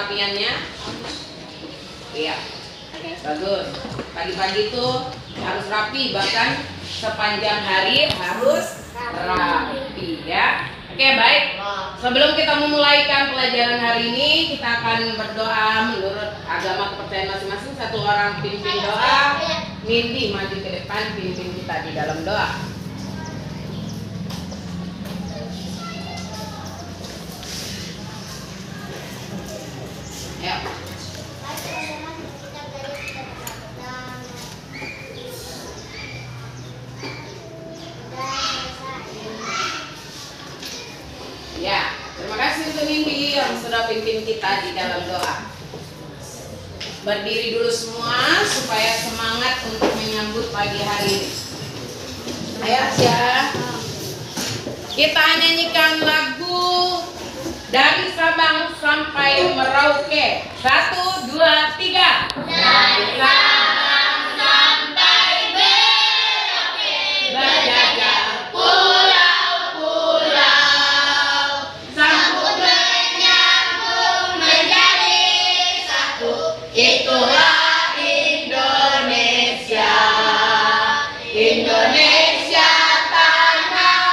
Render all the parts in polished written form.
kerapiannya? Iya. Bagus. Pagi-pagi tuh harus rapi, bahkan sepanjang hari harus rapi ya. Oke, baik. Sebelum kita memulaikan pelajaran hari ini, kita akan berdoa menurut agama kepercayaan masing-masing. Satu orang pimpin doa. Mindy maju ke depan, pimpin kita di dalam doa. Ayo. Ya, terima kasih untuk Mindy yang sudah pimpin kita di dalam doa. Berdiri dulu semua supaya semangat untuk menyambut pagi hari ini. Ayo ya. Kita nyanyikan lagu dari Sabang sampai Merauke. 1, 2, 3. Dari Sabang sampai Merauke, berjajah pulau-pulau, sambut menyambung menjadi satu. Itulah Indonesia, Indonesia tanah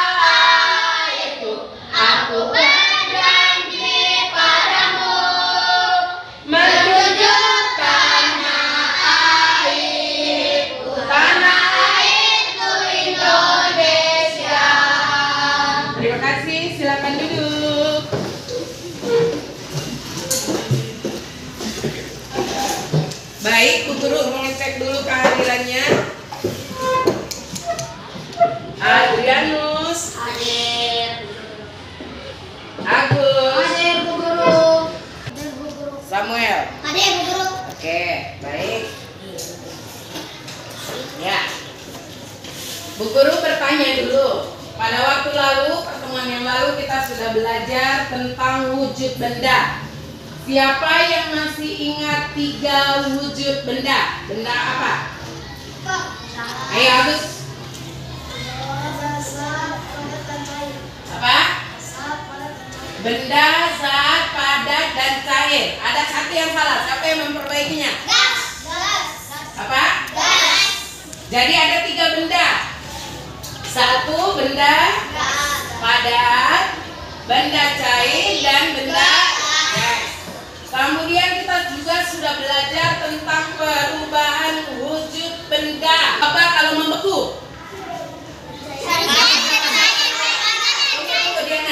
airku. Aku berjanji padamu menjunjung tanah airku, tanah airku Indonesia. Terima kasih, silakan duduk. Baik, Bu Guru mengecek dulu kehadirannya. Adrianus. Hadir. Agus. Hadir Bu Guru. Hadir Bu Guru. Samuel. Hadir Bu Guru. Oke, baik. Ya. Bu Guru bertanya dulu. Pada waktu lalu, pertemuan yang lalu kita sudah belajar tentang wujud benda. Siapa yang masih ingat 3 wujud benda? Benda apa? Ayo Agus. Apa? Benda, zat, padat, dan cair. Ada satu yang salah. Siapa yang memperbaikinya? Gas. Apa? Gas. Jadi ada 3 benda. 1 benda padat, benda cair, dan benda gas. Kemudian kita juga sudah belajar tentang perubahan wujud benda. Apa kalau membeku?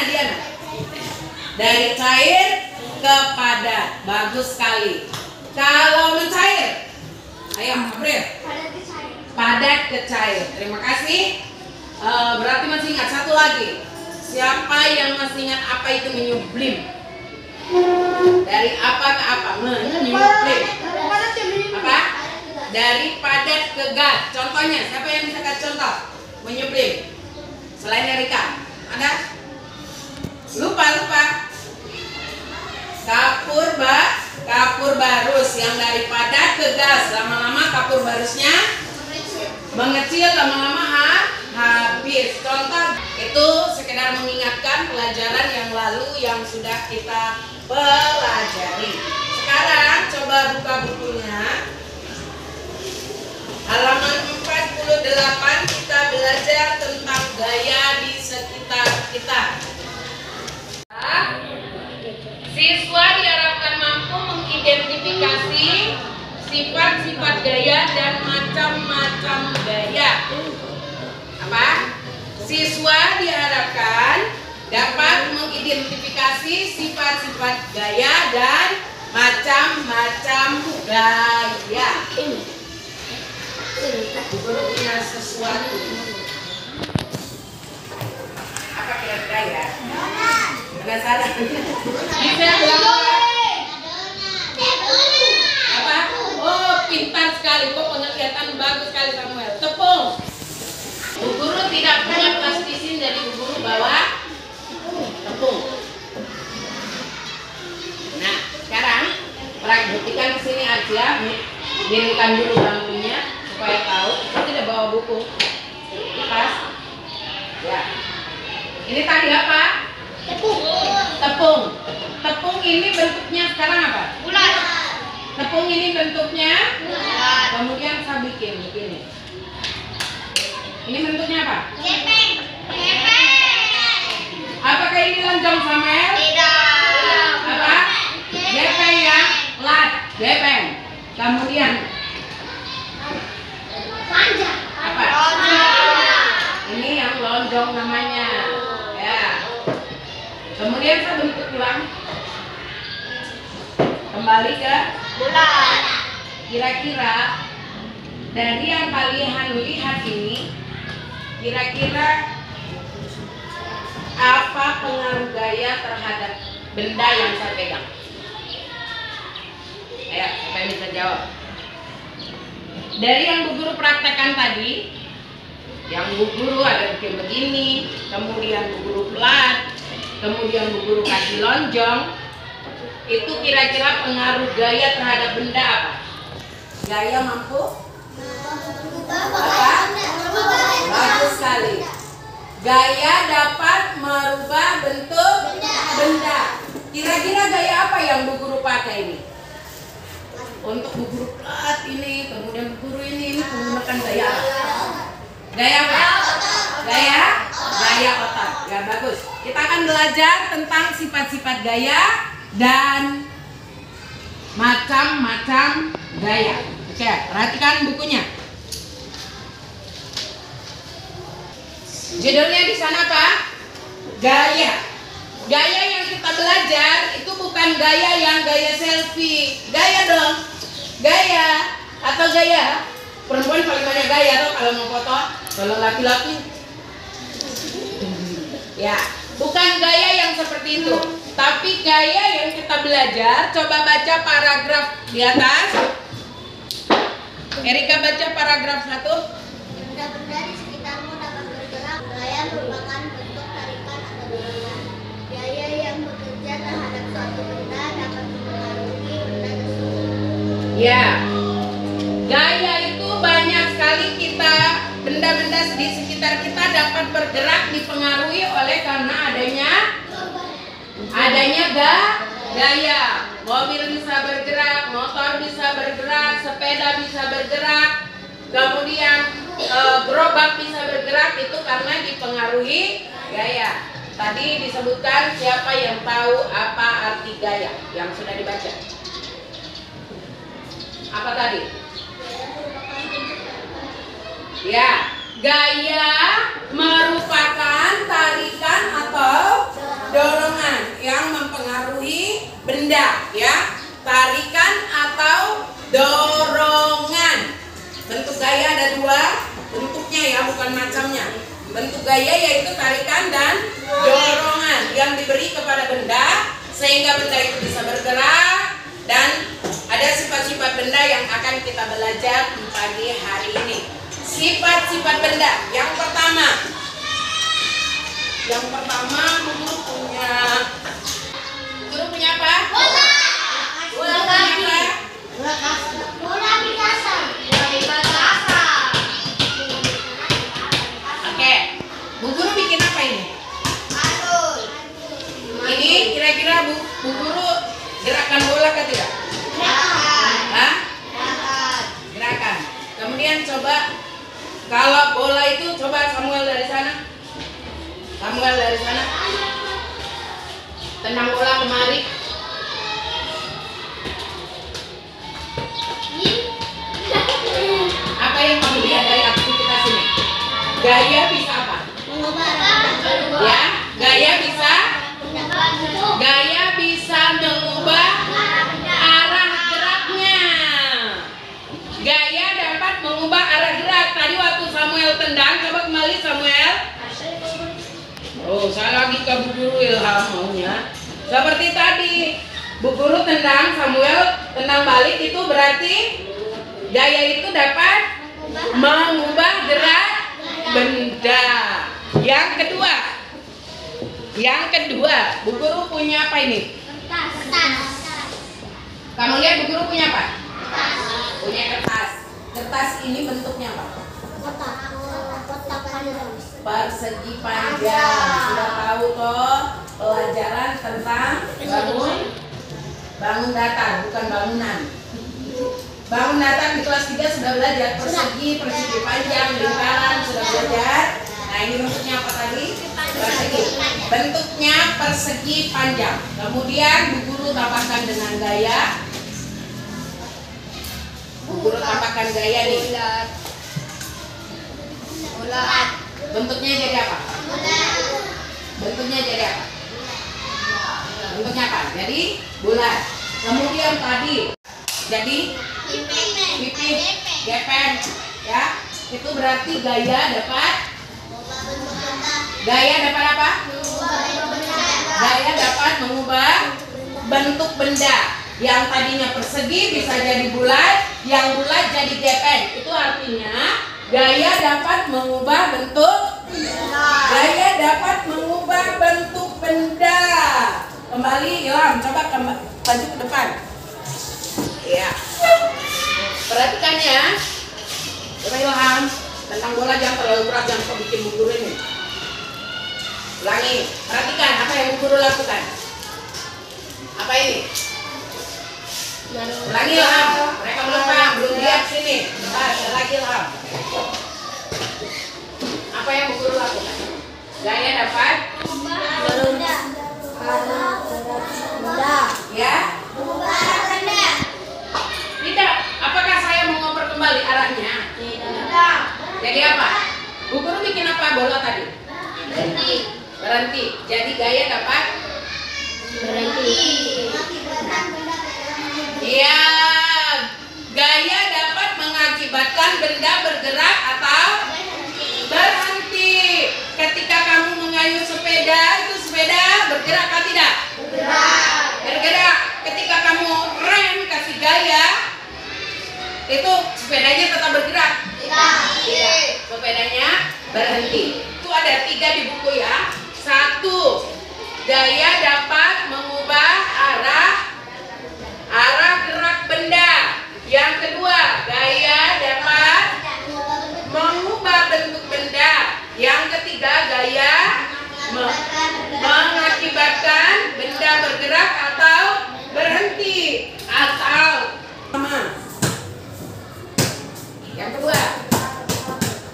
Diana. Dari cair ke padat. Bagus sekali. Kalau mencair? Ayo, April. Padat ke cair. Terima kasih. Berarti masih ingat satu lagi. Siapa yang masih ingat apa itu menyublim? Dari apa ke apa? Menyublim. Apa? Dari padat ke gas. Contohnya, siapa yang bisa kasih contoh? Menyublim. Selain Erika, ada? Lupa. Kapur barus yang dari padat ke gas. Lama-lama kapur barusnya mengecil, lama-lama habis. Contoh itu sekedar mengingatkan pelajaran yang lalu yang sudah kita pelajari. Sekarang coba buka bukunya. Halaman 48 kita belajar tentang gaya di sekitar kita. Siswa diharapkan mampu mengidentifikasi sifat-sifat gaya dan macam-macam gaya. Apa? Siswa diharapkan dapat mengidentifikasi sifat-sifat gaya dan macam-macam gaya. Guru punya sesuatu. Apa kira-kira ya? Penasaran? Bisa bilang apa? Oh, pintar sekali. Kok penglihatan bagus sekali Samuel. Tepung. Bu Guru tidak punya plastisin, jadi Bu Guru bawa tepung. Nah, sekarang perhatikan ke sini aja. Miringkan dulu bangkunya supaya tahu. Saya tidak bawa buku. Pas. Ya. Ini tadi apa? Tepung. Tepung. Tepung ini bentuknya sekarang apa? Bulat. Tepung ini bentuknya. Bulat. Kemudian saya bikin begini. Ini bentuknya apa? Gepeng. Gepeng. Apakah ini lonjong Samuel? Tidak. Apa? Gepeng ya? Lat, gepeng. Kemudian Panjang. apa? Ini yang lonjong namanya. Ya. Kemudian saya bentuk ulang. Kembali ke Bulat. kira-kira dari yang kalian lihat ini, kira-kira apa pengaruh gaya terhadap benda yang saya pegang? Ayo, siapa yang bisa jawab? Dari yang Bu Guru praktekkan tadi, yang Bu Guru ada bikin begini, kemudian Bu Guru pelat, kemudian Bu Guru kasih lonjong, itu kira-kira pengaruh gaya terhadap benda apa? Gaya mampu? Bagus sekali. Gaya dapat merubah bentuk benda. Kira-kira gaya apa yang Bu Guru pakai ini? Untuk Bu Guru pelat ini, kemudian Bu Guru ini menggunakan gaya apa? Gaya apa? Gaya otak. Ya bagus. Kita akan belajar tentang sifat-sifat gaya dan macam-macam gaya. Oke, perhatikan bukunya. Judulnya di sana apa? Gaya. Gaya yang kita belajar itu bukan gaya yang gaya selfie. Gaya dong. Gaya atau gaya. Perempuan paling banyak gaya tuh kalau mau foto. Kalau laki-laki ya, bukan gaya yang seperti itu. Tapi gaya yang kita belajar, coba baca paragraf di atas. Erika baca paragraf 1. Benda-benda di sekitarmu dapat bergerak. Gaya merupakan bentuk tarikan atau dorongan. Gaya yang bekerja terhadap suatu benda dapat mempengaruhi benda tersebut. Ya, gaya itu banyak sekali kita, benda-benda di sekitar kita dapat bergerak dipengaruhi oleh karena adanya gaya. Mobil bisa bergerak, motor bisa bergerak, sepeda bisa bergerak, kemudian gerobak bisa bergerak, itu karena dipengaruhi gaya. Tadi disebutkan siapa yang tahu apa arti gaya yang sudah dibaca. Apa tadi? Ya, gaya merupakan tarikan atau dorongan yang mempengaruhi benda, ya. Tarikan atau dorongan. Bentuk gaya ada dua bentuknya ya, bukan macamnya. Bentuk gaya yaitu tarikan dan dorongan yang diberi kepada benda sehingga benda itu bisa bergerak, dan ada sifat-sifat benda yang akan kita belajar di pagi hari ini. Sifat-sifat benda. Yang pertama Guru punya apa? Bola. Guru punya apa? Bola biasa. Oke, Bu Guru bikin apa ini? Aduh. Ini kira-kira Bu Guru gerakan bola kan tidak? Hah? Gerakan. Kemudian coba, kalau bola itu coba Samuel dari sana. Tendang bola kemari. Apa yang kamu lihat dari aktivitas ini? Gaya bisa apa? Ya, gaya bisa mengubah arah geraknya. Gaya dapat mengubah arah gerak. Tadi waktu Samuel tendang, coba kembali Samuel. Oh, saya lagi ke Bu Guru ilham maunya. Seperti tadi, Bu Guru tendang, Samuel tendang balik, itu berarti gaya itu dapat mengubah gerak benda. Yang kedua, Bu Guru punya apa ini? Kertas. Kamu lihat Bu Guru punya apa? Kertas. Punya kertas. Kertas ini bentuknya apa? Kotak panjang. Persegi panjang. Sudah tahu toh? pelajaran tentang bangun datar, bukan bangunan. Bangun datar di kelas 3 sudah belajar persegi panjang, lingkaran sudah belajar. Nah, ini bentuknya apa tadi? Persegi. Bentuknya persegi panjang. Kemudian Bu Guru tambahkan dengan gaya. Bu Guru tambahkan gaya nih. Bulat. Bentuknya jadi apa? Bentuknya jadi apa? Bentuknya apa? Jadi bulat. Kemudian tadi jadi pipih, gepeng, ya. Itu berarti gaya dapat apa? Gaya dapat mengubah bentuk benda. Yang tadinya persegi bisa jadi bulat, yang bulat jadi gepeng. Itu artinya gaya dapat mengubah bentuk. Gaya dapat mengubah bentuk benda. Kembali Ilham, coba maju ke depan. Iya. Perhatikan ya. Coba Ilham, tentang bola jangan terlalu keras, jangan kau bikin Bu Guru ini. Ulangi, perhatikan apa yang Bu Guru lakukan. Apa ini? Ulangi Ilham, mereka belum lihat sini. Coba lagi Ilham. Apa yang Bu Guru lakukan? Gaya dapat ya? Tidak. Apakah saya mau ngoper kembali arahnya? Tidak. Jadi apa? Bu Guru bikin apa bola tadi? Berhenti. Jadi gaya dapat Berhenti. Iya. Gaya dapat mengakibatkan benda bergerak atau berhenti. Ketika kamu mengayuh sepeda, itu sepeda bergerak atau tidak? Bergerak. Ketika kamu rem kasih gaya, itu sepedanya tetap bergerak? Tidak. Sepedanya berhenti. Itu ada 3 di buku ya. 1. Gaya dapat mengubah arah gerak benda. Yang kedua, gaya dapat mengubah bentuk benda. Yang ketiga, gaya mengakibatkan benda bergerak atau berhenti. Atau yang kedua.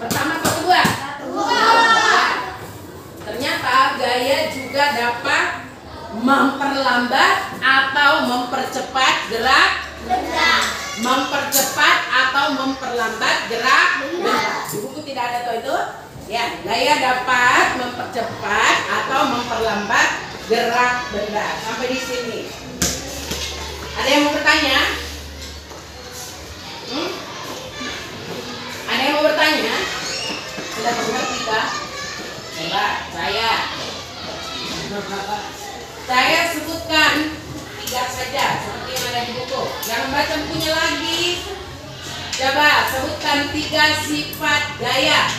Pertama atau kedua? Ternyata gaya juga dapat memperlambat atau mempercepat gerak benda. Mempercepat atau memperlambat gerak benda. Di buku tidak ada tuh itu. Ya, gaya dapat mempercepat atau memperlambat gerak benda. Sampai di sini. Ada yang mau bertanya? Ada yang mau bertanya? Sudah mengerti kah? Coba saya sebutkan 3 saja seperti yang ada di buku. Jangan baca bukunya lagi. Coba sebutkan 3 sifat gaya.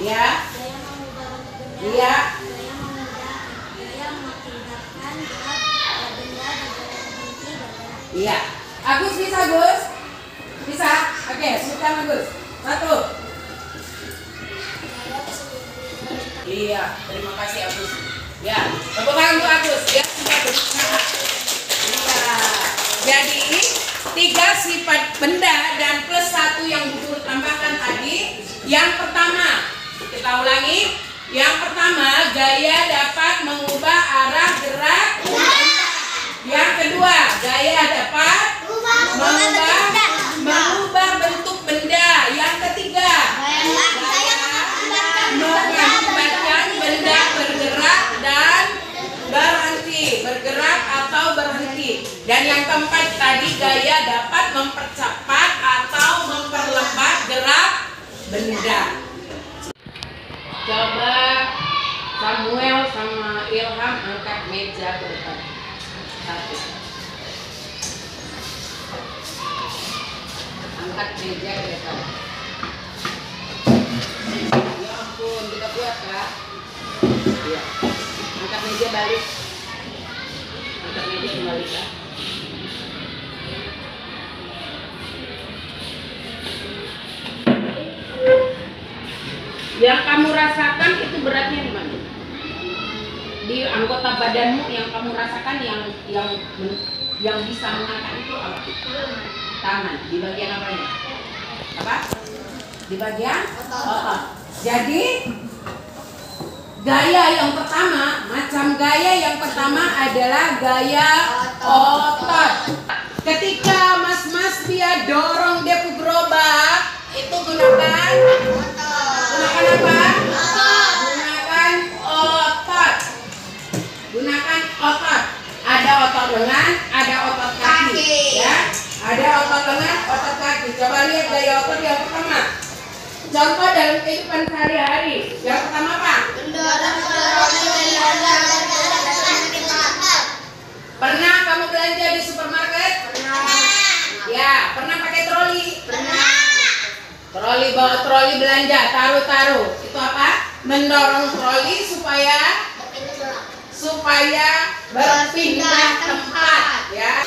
Ya. Iya. Iya. Agus bisa, Gus? Bisa? Oke, sebutkan Agus. 1. Iya, terima kasih Agus. Ya, tepuk tangan untuk Agus. Ya, sudah berusaha. Iya. Jadi 3 sifat benda dan plus 1 yang Bu Guru tambahkan tadi. Yang pertama, kita ulangi. Yang pertama, gaya dapat mengubah arah gerak benda. Yang kedua, gaya dapat mengubah bentuk benda. Yang ketiga, gaya mengakibatkan benda bergerak dan berhenti, bergerak atau berhenti. Dan yang keempat tadi, gaya dapat mempercepat atau memperlambat gerak benda. Coba Samuel sama Ilham angkat meja ke depan. 1. Angkat meja ke depan. Ya ampun, kita buat kak. Ya. Angkat meja balik. Angkat meja kembali kak. Yang kamu rasakan itu beratnya di mana? Di anggota badanmu yang kamu rasakan yang bisa mengangkat itu apa? Tangan. Di bagian apanya? Apa? Di bagian otot. Jadi gaya yang pertama, macam gaya yang pertama adalah gaya otot. Ketika mas-mas dia dorong depu gerobak, itu gunakan apa? Gunakan otot. Gunakan otot. Ada otot lengan, ada otot kaki. Ya, ada otot lengan, otot kaki. Coba lihat gaya otot yang pertama. Contoh dalam kehidupan sehari-hari. Yang pertama apa? Pernah kamu belanja di supermarket? Pernah. Ya, pernah pakai troli? Pernah. Troli, bawa troli belanja, taruh-taruh. Itu apa? Mendorong troli supaya berpindah tempat, ya.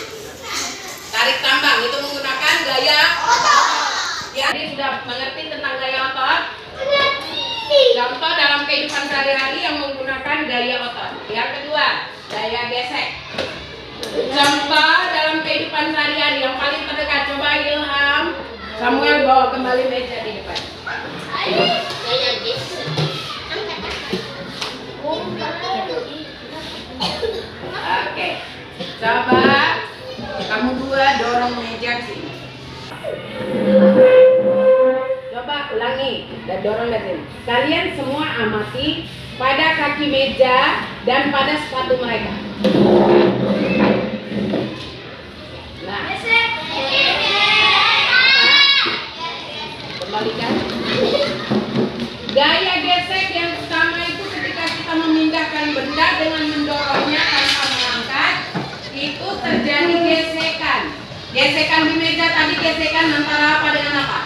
Tarik tambang itu menggunakan gaya otot. Ya, dia sudah mengerti tentang gaya otot. Contoh dalam kehidupan sehari-hari yang menggunakan gaya otot. Yang kedua, gaya gesek. Contoh dalam kehidupan sehari-hari yang paling terdekat. Coba Ilham, Samuel bawa kembali meja di depan. Gaya gesek. Oke, coba kamu dua dorong meja ke sini. Coba ulangi dan dorong ke sini. Kalian semua amati pada kaki meja dan pada sepatu mereka. Nah, kembalikan. Gaya gesek yang pertama itu ketika kita memindahkan benda dengan mendorongnya tanpa mengangkat, itu terjadi gesekan. Gesekan di meja tadi gesekan antara apa dengan apa?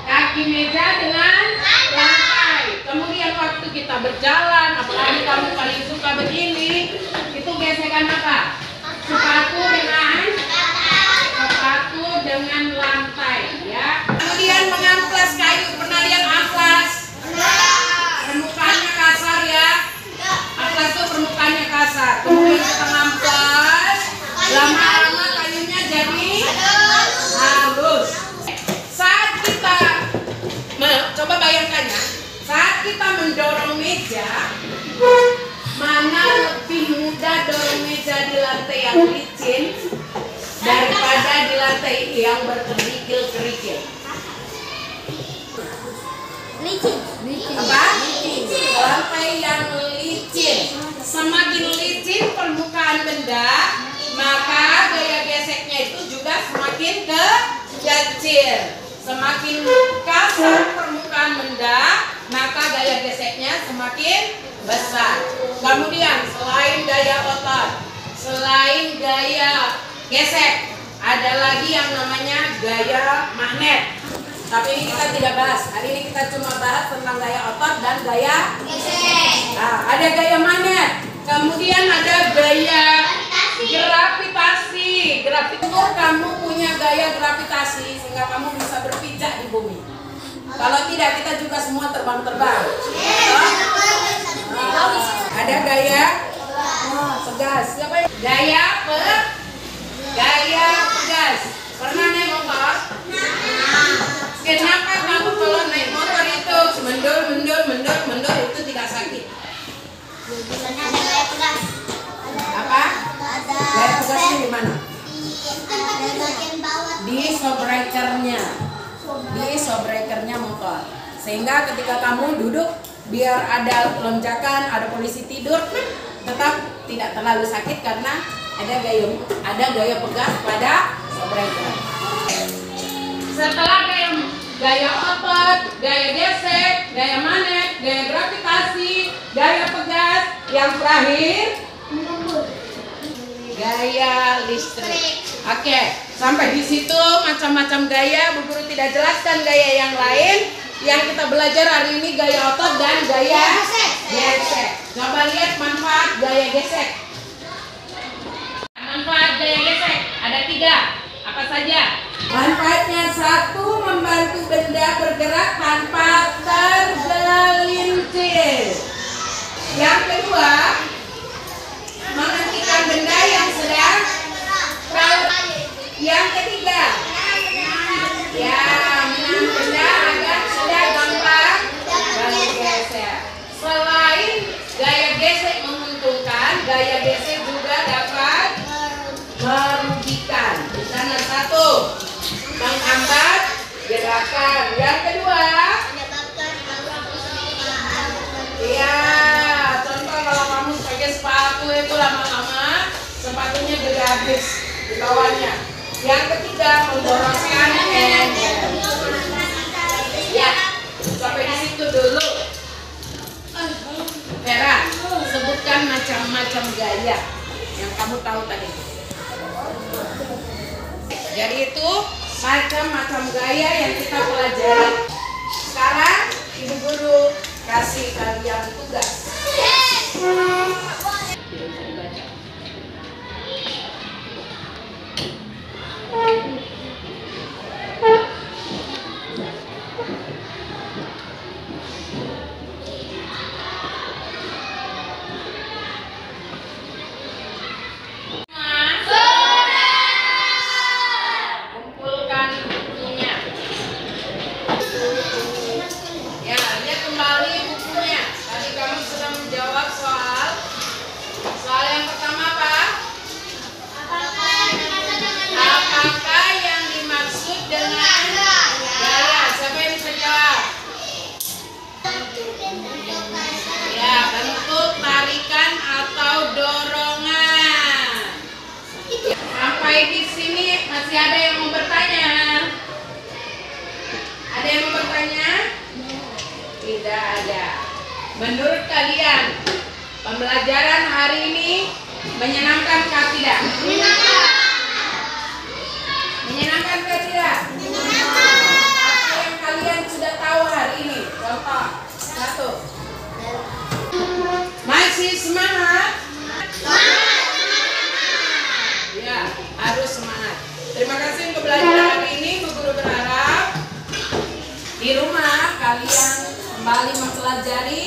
Kaki meja dengan lantai. Kemudian waktu kita berjalan, apalagi kamu paling suka begini, itu gesekan apa? Sepatu dengan lantai, ya. Kemudian mengamplas kayu. Pernah lihat amplas? Permukaannya kasar, ya. Amplas itu permukaannya kasar. Kemudian kita ngamplas, lama-lama kayunya jadi halus. Saat kita coba bayangkan ya, saat kita mendorong meja, mana lebih mudah dorong meja di lantai yang licin daripada di lantai yang berkerikil-kerikil? Licin. Apa? Lantai yang licin. Semakin licin permukaan benda, maka gaya geseknya itu juga semakin kecil. Semakin kasar permukaan benda, maka gaya geseknya semakin besar. Kemudian selain gaya otot, selain gaya gesek, ada lagi yang namanya gaya magnet. Tapi ini kita tidak bahas. Hari ini kita cuma bahas tentang gaya otot dan gaya Gesek. Nah, ada gaya magnet. Kemudian ada gaya gravitasi. Kamu punya gaya gravitasi sehingga kamu bisa berpijak di bumi. Kalau tidak, kita juga semua terbang-terbang. Ada gaya pegas. Siapa yang gaya pegas? Pernah naik motor? Kenapa kamu kalau naik motor itu mendor itu tidak sakit? Ada gaya pegas. Apa? Gaya pegasnya di mana? Ada bagian bawah. Di showbreakernya motor. Sehingga ketika kamu duduk, biar ada lonjakan, ada polisi tidur, tetap tidak terlalu sakit karena ada gaya pegas pada showbreaker. Setelah gaya otot, gaya gesek, gaya magnet, gaya gravitasi, gaya pegas, yang terakhir gaya listrik. Oke, sampai di situ macam-macam gaya. Bu Guru tidak jelaskan gaya yang lain. Yang kita belajar hari ini gaya otot dan gaya gesek. Coba lihat manfaat gaya gesek. Manfaat gaya gesek ada 3. Apa saja? Manfaatnya 1, membantu benda bergerak Akan. Yang kedua, menyebabkan arus permukaan. iya, contoh kalau kamu pakai sepatu itu lama-lama sepatunya jadi habis di bawahnya. Yang ketiga, memboroskan ember. Ya, sampai di situ dulu. Vera, sebutkan macam-macam gaya yang kamu tahu tadi. Jadi itu macam-macam gaya yang kita pelajari. Sekarang Ibu Guru kasih kalian tugas. Kumpulkan bukunya. Ya, lihat kembali bukunya. Tadi kamu sudah menjawab soal yang pertama apa? Apakah yang dimaksud dengan gaya? Siapa yang bisa jawab? Ya, bentuk tarikan atau dorongan. Sampai di sini masih ada yang mau bertanya? Ada yang mau bertanya? Tidak ada. Menurut kalian, pembelajaran hari ini menyenangkan atau tidak? Menyenangkan atau tidak? Apa yang kalian sudah tahu hari ini? Contoh, satu. Masih semangat? Ya, harus semangat. Terima kasih untuk belajar hari ini. Bu Guru berharap di rumah kalian kembali mempelajari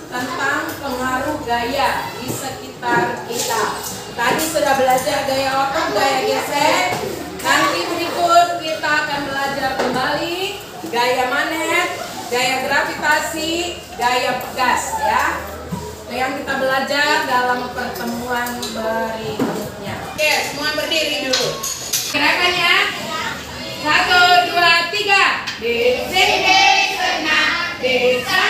tentang pengaruh gaya di sekitar kita. Tadi sudah belajar gaya otot, gaya gesek. Nanti berikut kita akan belajar kembali gaya manet, gaya gravitasi, gaya pegas ya. Itu yang kita belajar dalam pertemuan berikutnya. Oke, semua berdiri dulu. Gerakan ya. 1, 2, 3. Di sini senang, di sana